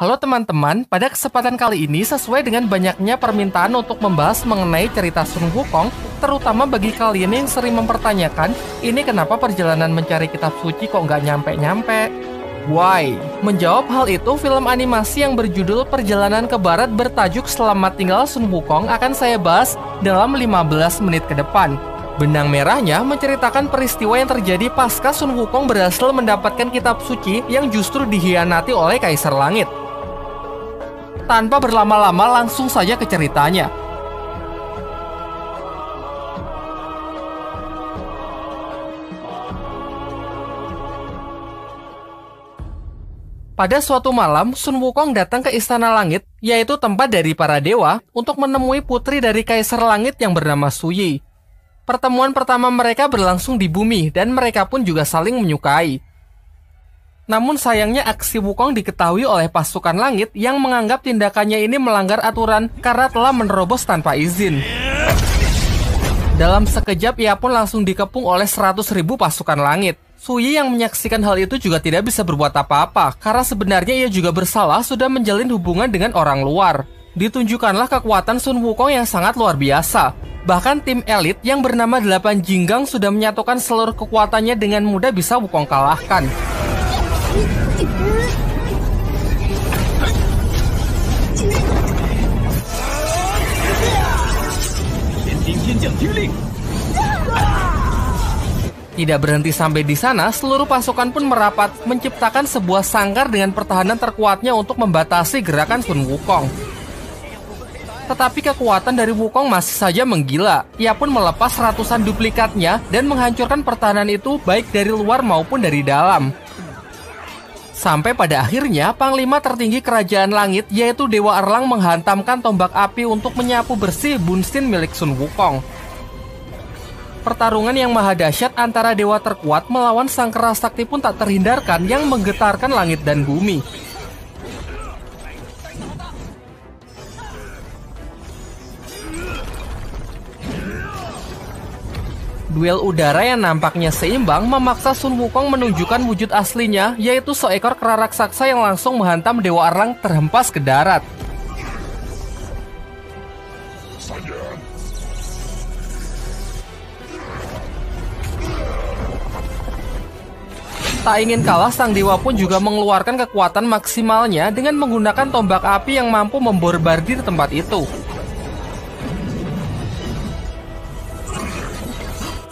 Halo teman-teman, pada kesempatan kali ini sesuai dengan banyaknya permintaan untuk membahas mengenai cerita Sun Wukong, terutama bagi kalian yang sering mempertanyakan, ini kenapa perjalanan mencari kitab suci kok nggak nyampe-nyampe? Why? Menjawab hal itu, film animasi yang berjudul Perjalanan ke Barat bertajuk Selamat Tinggal Sun Wukong akan saya bahas dalam 15 menit ke depan. Benang merahnya menceritakan peristiwa yang terjadi pasca Sun Wukong berhasil mendapatkan kitab suci yang justru dikhianati oleh Kaisar Langit. Tanpa berlama-lama langsung saja ke ceritanya. Pada suatu malam, Sun Wukong datang ke Istana Langit, yaitu tempat dari para dewa, untuk menemui putri dari Kaisar Langit yang bernama Su Yi. Pertemuan pertama mereka berlangsung di bumi, dan mereka pun juga saling menyukai. Namun sayangnya aksi Wukong diketahui oleh pasukan langit yang menganggap tindakannya ini melanggar aturan karena telah menerobos tanpa izin. Dalam sekejap ia pun langsung dikepung oleh 100.000 pasukan langit. Su Yi yang menyaksikan hal itu juga tidak bisa berbuat apa-apa karena sebenarnya ia juga bersalah sudah menjalin hubungan dengan orang luar. Ditunjukkanlah kekuatan Sun Wukong yang sangat luar biasa. Bahkan tim elit yang bernama 8 Jinggang sudah menyatukan seluruh kekuatannya dengan mudah bisa Wukong kalahkan. Tidak berhenti sampai di sana, seluruh pasukan pun merapat, menciptakan sebuah sangkar dengan pertahanan terkuatnya untuk membatasi gerakan Sun Wukong. Tetapi kekuatan dari Wukong masih saja menggila. Ia pun melepas ratusan duplikatnya dan menghancurkan pertahanan itu baik dari luar maupun dari dalam. Sampai pada akhirnya, Panglima tertinggi Kerajaan Langit, yaitu Dewa Erlang menghantamkan tombak api untuk menyapu bersih Bunsin milik Sun Wukong. Pertarungan yang maha dahsyat antara dewa terkuat melawan sang kera sakti pun tak terhindarkan yang menggetarkan langit dan bumi. Duel udara yang nampaknya seimbang memaksa Sun Wukong menunjukkan wujud aslinya, yaitu seekor kera raksasa yang langsung menghantam Dewa Erlang terhempas ke darat. Tak ingin kalah, sang dewa pun juga mengeluarkan kekuatan maksimalnya dengan menggunakan tombak api yang mampu memborbardir tempat itu.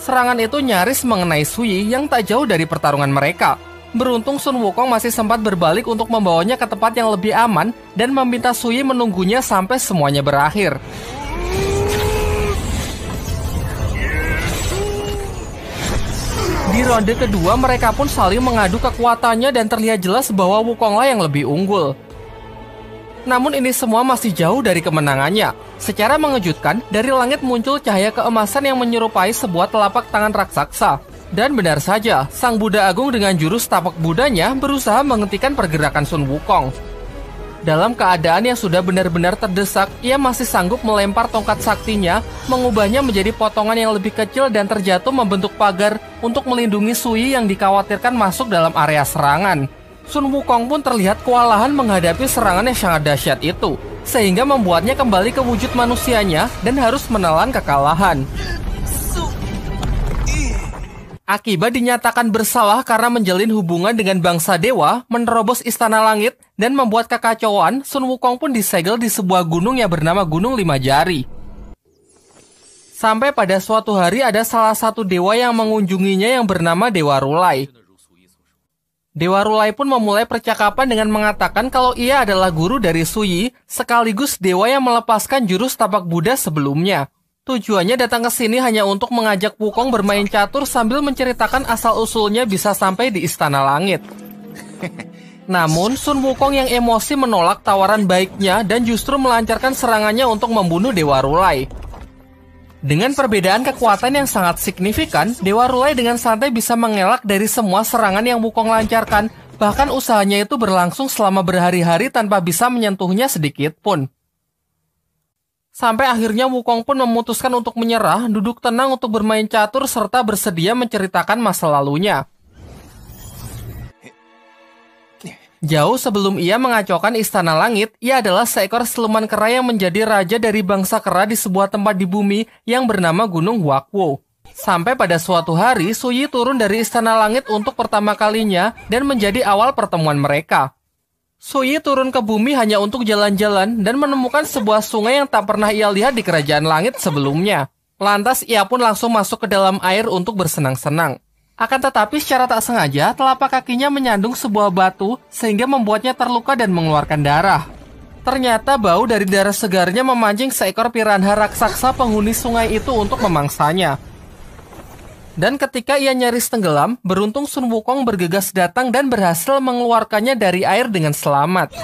Serangan itu nyaris mengenai Su Yi yang tak jauh dari pertarungan mereka. Beruntung Sun Wukong masih sempat berbalik untuk membawanya ke tempat yang lebih aman dan meminta Su Yi menunggunya sampai semuanya berakhir. Di ronde kedua mereka pun saling mengadu kekuatannya dan terlihat jelas bahwa Wukonglah yang lebih unggul. Namun ini semua masih jauh dari kemenangannya. Secara mengejutkan, dari langit muncul cahaya keemasan yang menyerupai sebuah telapak tangan raksasa. Dan benar saja, Sang Buddha Agung dengan jurus tapak Budanya berusaha menghentikan pergerakan Sun Wukong. Dalam keadaan yang sudah benar-benar terdesak, ia masih sanggup melempar tongkat saktinya, mengubahnya menjadi potongan yang lebih kecil dan terjatuh membentuk pagar untuk melindungi Su Yi yang dikhawatirkan masuk dalam area serangan. Sun Wukong pun terlihat kewalahan menghadapi serangan yang sangat dahsyat itu, sehingga membuatnya kembali ke wujud manusianya dan harus menelan kekalahan. Akibat dinyatakan bersalah karena menjalin hubungan dengan bangsa dewa, menerobos Istana Langit, dan membuat kekacauan, Sun Wukong pun disegel di sebuah gunung yang bernama Gunung Lima Jari. Sampai pada suatu hari ada salah satu dewa yang mengunjunginya yang bernama Dewa Rulai. Dewa Rulai pun memulai percakapan dengan mengatakan kalau ia adalah guru dari Su Yi, sekaligus dewa yang melepaskan jurus tapak Buddha sebelumnya. Tujuannya datang ke sini hanya untuk mengajak Wukong bermain catur sambil menceritakan asal-usulnya bisa sampai di Istana Langit. Namun, Sun Wukong yang emosi menolak tawaran baiknya dan justru melancarkan serangannya untuk membunuh Dewa Rulai. Dengan perbedaan kekuatan yang sangat signifikan, Dewa Rulai dengan santai bisa mengelak dari semua serangan yang Wukong lancarkan, bahkan usahanya itu berlangsung selama berhari-hari tanpa bisa menyentuhnya sedikit pun. Sampai akhirnya Wukong pun memutuskan untuk menyerah, duduk tenang untuk bermain catur serta bersedia menceritakan masa lalunya. Jauh sebelum ia mengacaukan istana langit, ia adalah seekor siluman kera yang menjadi raja dari bangsa kera di sebuah tempat di bumi yang bernama Gunung Huakuo. Sampai pada suatu hari, Suyi turun dari istana langit untuk pertama kalinya dan menjadi awal pertemuan mereka. Suyi turun ke bumi hanya untuk jalan-jalan dan menemukan sebuah sungai yang tak pernah ia lihat di kerajaan langit sebelumnya. Lantas ia pun langsung masuk ke dalam air untuk bersenang-senang. Akan tetapi secara tak sengaja, telapak kakinya menyandung sebuah batu sehingga membuatnya terluka dan mengeluarkan darah. Ternyata bau dari darah segarnya memancing seekor piranha raksasa penghuni sungai itu untuk memangsanya. Dan ketika ia nyaris tenggelam, beruntung Sun Wukong bergegas datang dan berhasil mengeluarkannya dari air dengan selamat.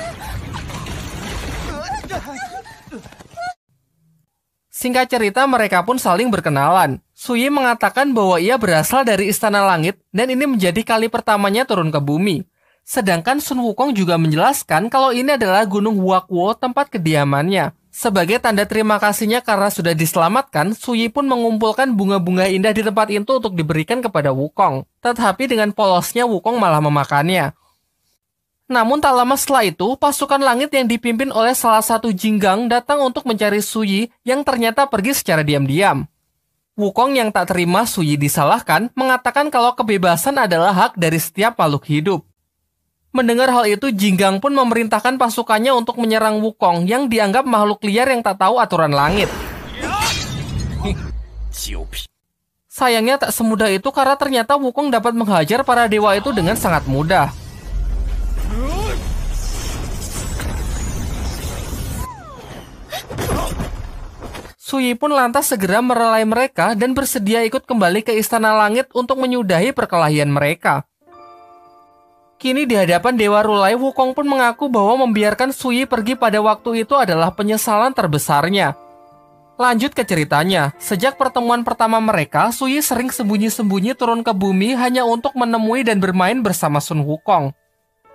Singkat cerita, mereka pun saling berkenalan. Suyi mengatakan bahwa ia berasal dari Istana Langit dan ini menjadi kali pertamanya turun ke bumi. Sedangkan Sun Wukong juga menjelaskan kalau ini adalah Gunung Huakuo, tempat kediamannya. Sebagai tanda terima kasihnya karena sudah diselamatkan, Suyi pun mengumpulkan bunga-bunga indah di tempat itu untuk diberikan kepada Wukong. Tetapi dengan polosnya Wukong malah memakannya. Namun tak lama setelah itu, pasukan langit yang dipimpin oleh salah satu Jinggang datang untuk mencari Suyi yang ternyata pergi secara diam-diam. Wukong yang tak terima Suyi disalahkan, mengatakan kalau kebebasan adalah hak dari setiap makhluk hidup. Mendengar hal itu, Jinggang pun memerintahkan pasukannya untuk menyerang Wukong yang dianggap makhluk liar yang tak tahu aturan langit. Sayangnya tak semudah itu karena ternyata Wukong dapat menghajar para dewa itu dengan sangat mudah. Suyi pun lantas segera merelai mereka dan bersedia ikut kembali ke Istana Langit untuk menyudahi perkelahian mereka. Kini di hadapan Dewa Rulai, Wukong pun mengaku bahwa membiarkan Suyi pergi pada waktu itu adalah penyesalan terbesarnya. Lanjut ke ceritanya, sejak pertemuan pertama mereka, Suyi sering sembunyi-sembunyi turun ke bumi hanya untuk menemui dan bermain bersama Sun Wukong.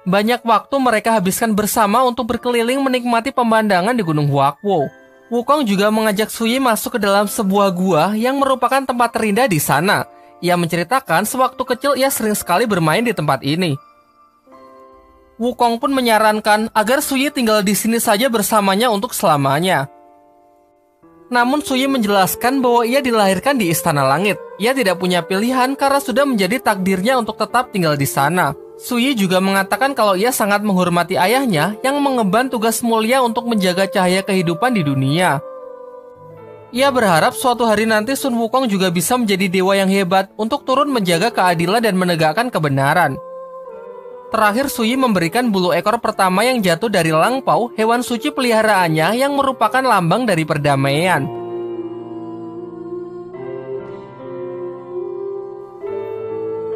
Banyak waktu mereka habiskan bersama untuk berkeliling menikmati pemandangan di Gunung Huakuo. Wukong juga mengajak Suyi masuk ke dalam sebuah gua yang merupakan tempat terindah di sana. Ia menceritakan sewaktu kecil ia sering sekali bermain di tempat ini. Wukong pun menyarankan agar Suyi tinggal di sini saja bersamanya untuk selamanya. Namun Suyi menjelaskan bahwa ia dilahirkan di Istana Langit. Ia tidak punya pilihan karena sudah menjadi takdirnya untuk tetap tinggal di sana. Suyi juga mengatakan kalau ia sangat menghormati ayahnya yang mengemban tugas mulia untuk menjaga cahaya kehidupan di dunia. Ia berharap suatu hari nanti Sun Wukong juga bisa menjadi dewa yang hebat untuk turun menjaga keadilan dan menegakkan kebenaran. Terakhir, Suyi memberikan bulu ekor pertama yang jatuh dari Lang Pao, hewan suci peliharaannya yang merupakan lambang dari perdamaian.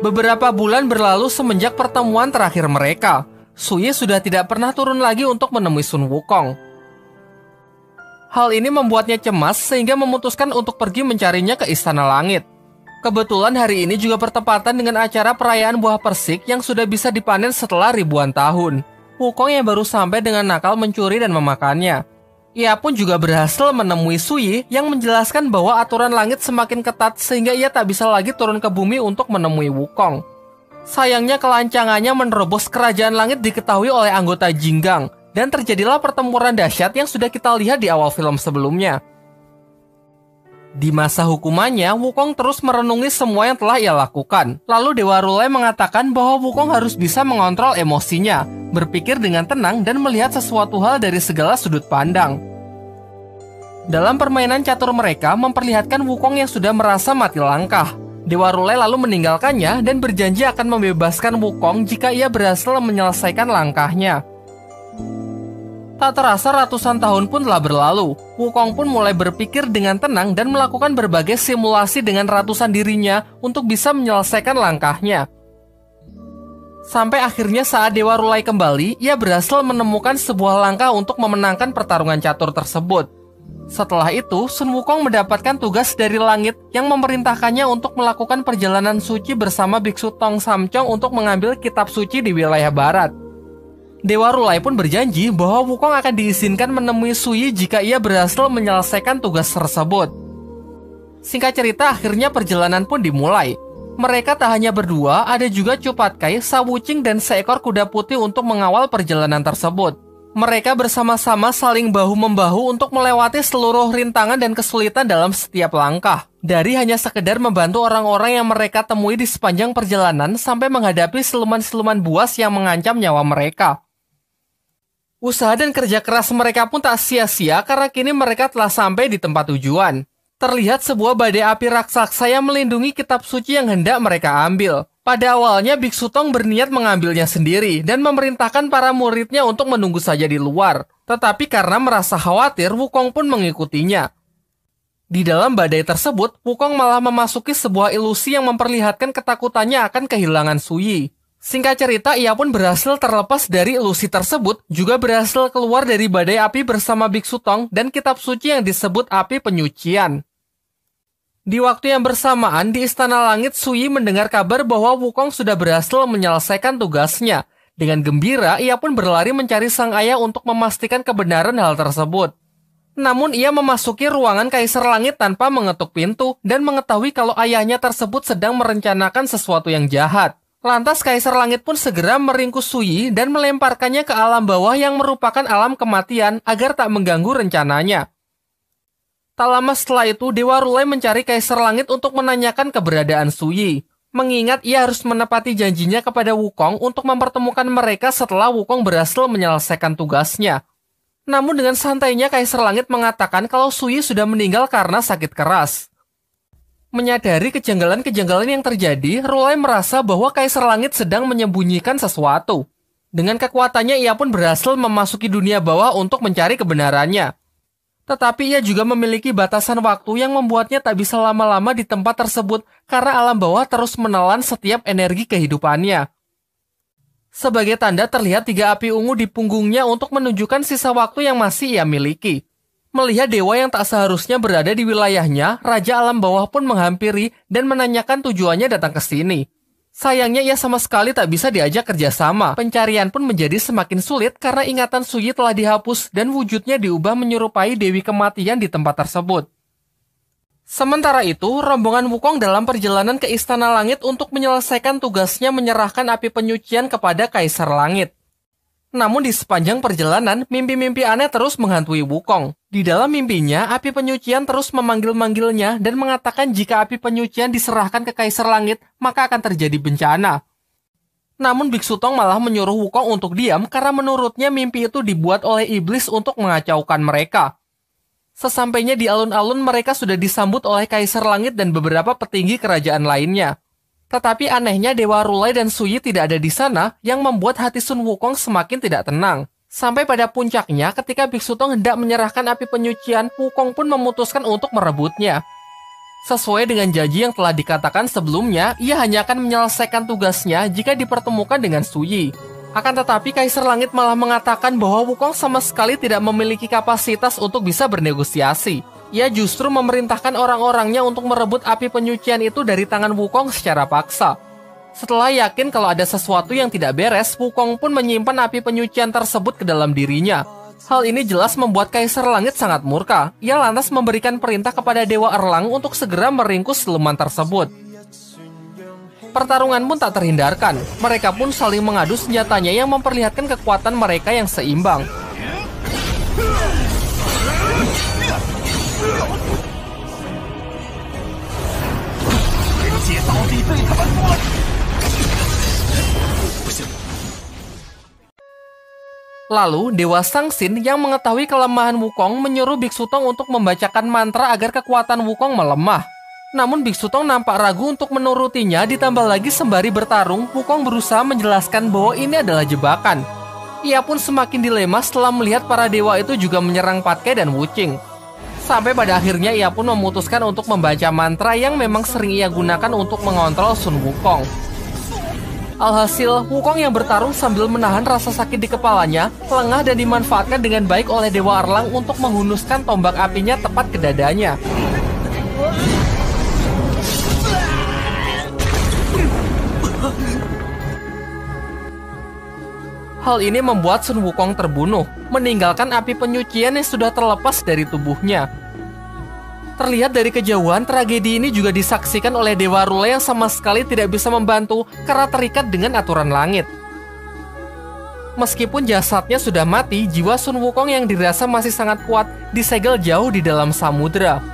Beberapa bulan berlalu semenjak pertemuan terakhir mereka. Suyi sudah tidak pernah turun lagi untuk menemui Sun Wukong. Hal ini membuatnya cemas sehingga memutuskan untuk pergi mencarinya ke Istana Langit. Kebetulan hari ini juga bertepatan dengan acara perayaan buah persik yang sudah bisa dipanen setelah ribuan tahun. Wukong yang baru sampai dengan nakal mencuri dan memakannya. Ia pun juga berhasil menemui Suyi yang menjelaskan bahwa aturan langit semakin ketat sehingga ia tak bisa lagi turun ke bumi untuk menemui Wukong. Sayangnya kelancangannya menerobos kerajaan langit diketahui oleh anggota Jinggang dan terjadilah pertempuran dahsyat yang sudah kita lihat di awal film sebelumnya. Di masa hukumannya, Wukong terus merenungi semua yang telah ia lakukan. Lalu Dewa Rulai mengatakan bahwa Wukong harus bisa mengontrol emosinya, berpikir dengan tenang dan melihat sesuatu hal dari segala sudut pandang. Dalam permainan catur mereka memperlihatkan Wukong yang sudah merasa mati langkah. Dewa Rulai lalu meninggalkannya dan berjanji akan membebaskan Wukong jika ia berhasil menyelesaikan langkahnya. Tak terasa ratusan tahun pun telah berlalu. Wukong pun mulai berpikir dengan tenang dan melakukan berbagai simulasi dengan ratusan dirinya untuk bisa menyelesaikan langkahnya. Sampai akhirnya saat Dewa Rulai kembali, ia berhasil menemukan sebuah langkah untuk memenangkan pertarungan catur tersebut. Setelah itu, Sun Wukong mendapatkan tugas dari langit yang memerintahkannya untuk melakukan perjalanan suci bersama Biksu Tong Samcong untuk mengambil kitab suci di wilayah barat. Dewa Rulai pun berjanji bahwa Wukong akan diizinkan menemui Suyi jika ia berhasil menyelesaikan tugas tersebut. Singkat cerita, akhirnya perjalanan pun dimulai. Mereka tak hanya berdua, ada juga Chu Patkai, Sha Wuqing, dan seekor kuda putih untuk mengawal perjalanan tersebut. Mereka bersama-sama saling bahu-membahu untuk melewati seluruh rintangan dan kesulitan dalam setiap langkah. Dari hanya sekedar membantu orang-orang yang mereka temui di sepanjang perjalanan sampai menghadapi siluman-siluman buas yang mengancam nyawa mereka. Usaha dan kerja keras mereka pun tak sia-sia karena kini mereka telah sampai di tempat tujuan. Terlihat sebuah badai api raksasa yang melindungi kitab suci yang hendak mereka ambil. Pada awalnya, Biksu Tong berniat mengambilnya sendiri dan memerintahkan para muridnya untuk menunggu saja di luar. Tetapi karena merasa khawatir, Wukong pun mengikutinya. Di dalam badai tersebut, Wukong malah memasuki sebuah ilusi yang memperlihatkan ketakutannya akan kehilangan Suyi. Singkat cerita, ia pun berhasil terlepas dari ilusi tersebut, juga berhasil keluar dari badai api bersama Biksu Tong dan kitab suci yang disebut api penyucian. Di waktu yang bersamaan, di Istana Langit, Suyi mendengar kabar bahwa Wukong sudah berhasil menyelesaikan tugasnya. Dengan gembira, ia pun berlari mencari sang ayah untuk memastikan kebenaran hal tersebut. Namun, ia memasuki ruangan Kaisar Langit tanpa mengetuk pintu dan mengetahui kalau ayahnya tersebut sedang merencanakan sesuatu yang jahat. Lantas, Kaisar Langit pun segera meringkus Suyi dan melemparkannya ke alam bawah yang merupakan alam kematian agar tak mengganggu rencananya. Tak lama setelah itu, Dewa Rulai mencari Kaisar Langit untuk menanyakan keberadaan Suyi. Mengingat ia harus menepati janjinya kepada Wukong untuk mempertemukan mereka setelah Wukong berhasil menyelesaikan tugasnya. Namun dengan santainya Kaisar Langit mengatakan kalau Suyi sudah meninggal karena sakit keras. Menyadari kejanggalan-kejanggalan yang terjadi, Rulai merasa bahwa Kaisar Langit sedang menyembunyikan sesuatu. Dengan kekuatannya, ia pun berhasil memasuki dunia bawah untuk mencari kebenarannya. Tetapi ia juga memiliki batasan waktu yang membuatnya tak bisa lama-lama di tempat tersebut karena alam bawah terus menelan setiap energi kehidupannya. Sebagai tanda terlihat 3 api ungu di punggungnya untuk menunjukkan sisa waktu yang masih ia miliki. Melihat dewa yang tak seharusnya berada di wilayahnya, Raja Alam Bawah pun menghampiri dan menanyakan tujuannya datang ke sini. Sayangnya ia sama sekali tak bisa diajak kerjasama. Pencarian pun menjadi semakin sulit karena ingatan Suyi telah dihapus dan wujudnya diubah menyerupai Dewi Kematian di tempat tersebut. Sementara itu, rombongan Wukong dalam perjalanan ke Istana Langit untuk menyelesaikan tugasnya menyerahkan api penyucian kepada Kaisar Langit. Namun di sepanjang perjalanan, mimpi-mimpi aneh terus menghantui Wukong. Di dalam mimpinya, api penyucian terus memanggil-manggilnya dan mengatakan jika api penyucian diserahkan ke Kaisar Langit, maka akan terjadi bencana. Namun Biksu Tong malah menyuruh Wukong untuk diam karena menurutnya mimpi itu dibuat oleh iblis untuk mengacaukan mereka. Sesampainya di alun-alun, mereka sudah disambut oleh Kaisar Langit dan beberapa petinggi kerajaan lainnya. Tetapi anehnya Dewa Rulai dan Suyi tidak ada di sana yang membuat hati Sun Wukong semakin tidak tenang. Sampai pada puncaknya ketika Biksu Tong hendak menyerahkan api penyucian, Wukong pun memutuskan untuk merebutnya. Sesuai dengan janji yang telah dikatakan sebelumnya, ia hanya akan menyelesaikan tugasnya jika dipertemukan dengan Suyi. Akan tetapi Kaisar Langit malah mengatakan bahwa Wukong sama sekali tidak memiliki kapasitas untuk bisa bernegosiasi. Ia justru memerintahkan orang-orangnya untuk merebut api penyucian itu dari tangan Wukong secara paksa. Setelah yakin kalau ada sesuatu yang tidak beres, Wukong pun menyimpan api penyucian tersebut ke dalam dirinya. Hal ini jelas membuat Kaisar Langit sangat murka. Ia lantas memberikan perintah kepada Dewa Erlang untuk segera meringkus siluman tersebut. Pertarungan pun tak terhindarkan. Mereka pun saling mengadu senjatanya yang memperlihatkan kekuatan mereka yang seimbang. Lalu, Dewa Sangsin yang mengetahui kelemahan Wukong menyuruh Biksu Tong untuk membacakan mantra agar kekuatan Wukong melemah. Namun Biksu Tong nampak ragu untuk menurutinya, ditambah lagi sembari bertarung, Wukong berusaha menjelaskan bahwa ini adalah jebakan. Ia pun semakin dilema setelah melihat para dewa itu juga menyerang Patkai dan Wuqing. Sampai pada akhirnya ia pun memutuskan untuk membaca mantra yang memang sering ia gunakan untuk mengontrol Sun Wukong. Alhasil, Wukong yang bertarung sambil menahan rasa sakit di kepalanya, lengah dan dimanfaatkan dengan baik oleh Dewa Erlang untuk menghunuskan tombak apinya tepat ke dadanya. Hal ini membuat Sun Wukong terbunuh, meninggalkan api penyucian yang sudah terlepas dari tubuhnya. Terlihat dari kejauhan, tragedi ini juga disaksikan oleh Dewa Rule yang sama sekali tidak bisa membantu karena terikat dengan aturan langit. Meskipun jasadnya sudah mati, jiwa Sun Wukong yang dirasa masih sangat kuat disegel jauh di dalam samudera.